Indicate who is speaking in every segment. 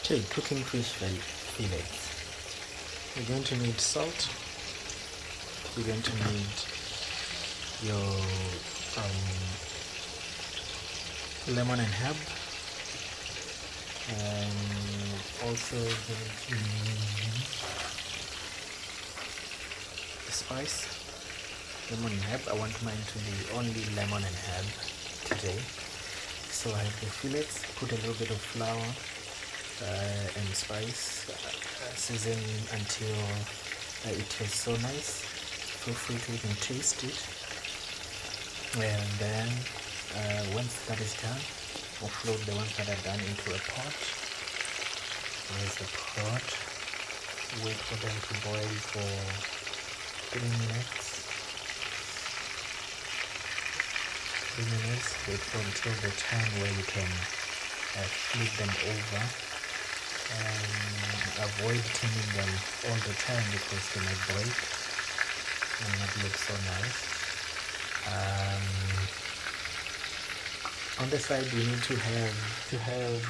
Speaker 1: Okay, cooking fish fillets. You're going to need salt. You're going to need your lemon and herb, and also going to need the spice, lemon and herb. I want mine to be only lemon and herb today. So I have the fillets, put a little bit of flour and spice, season until it tastes so nice. Feel free to even taste it. And then once that is done, offload the ones that are done into a pot. There's the pot. Wait for them to boil for 3 minutes. 3 minutes. Wait for until the time where you can flip them over. Avoid turning them all the time because they might break and not look so nice. On the side, you need to have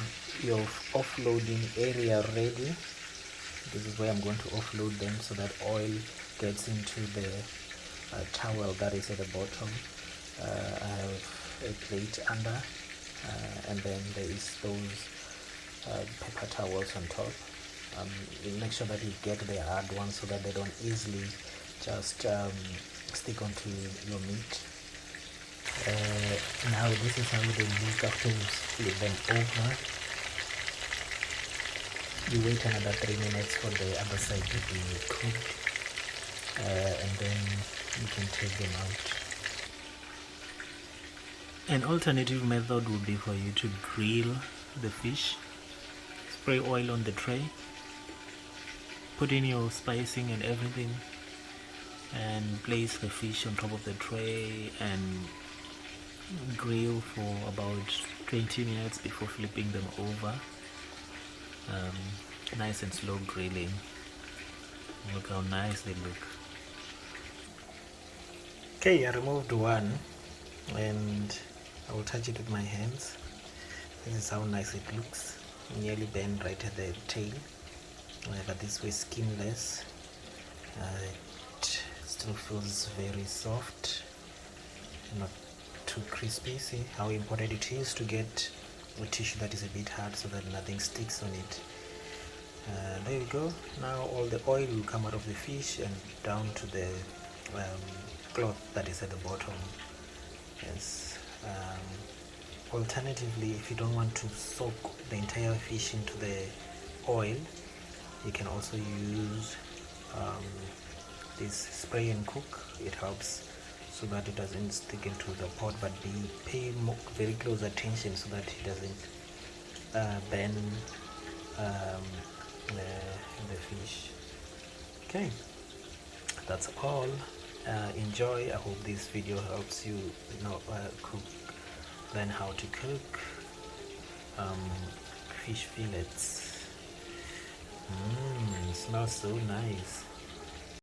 Speaker 1: your offloading area ready. This is where I'm going to offload them so that oil gets into the towel that is at the bottom. I have a plate under, and then there is those paper towels on top. You make sure that you get the hard ones so that they don't easily just stick onto your meat. Now this is how they look after you flip them over. You wait another 3 minutes for the other side to be cooked, and then you can take them out. An alternative method would be for you to grill the fish. Spray oil on the tray, put in your spicing and everything, and place the fish on top of the tray and grill for about 20 minutes before flipping them over. Nice and slow grilling. Look how nice they look. Okay, I removed one and I will touch it with my hands. This is how nice it looks. Nearly bent right at the tail, but this way skinless. It still feels very soft, not too crispy. See how important it is to get a tissue that is a bit hard so that nothing sticks on it. There you go. Now all the oil will come out of the fish and down to the cloth that is at the bottom. Yes. Alternatively, if you don't want to soak the entire fish into the oil, you can also use this spray and cook. It helps so that it doesn't stick into the pot, but pay very close attention so that it doesn't burn the fish. Okay, that's all. Enjoy. I hope this video helps you cook, learn how to cook fish fillets. It smells so nice.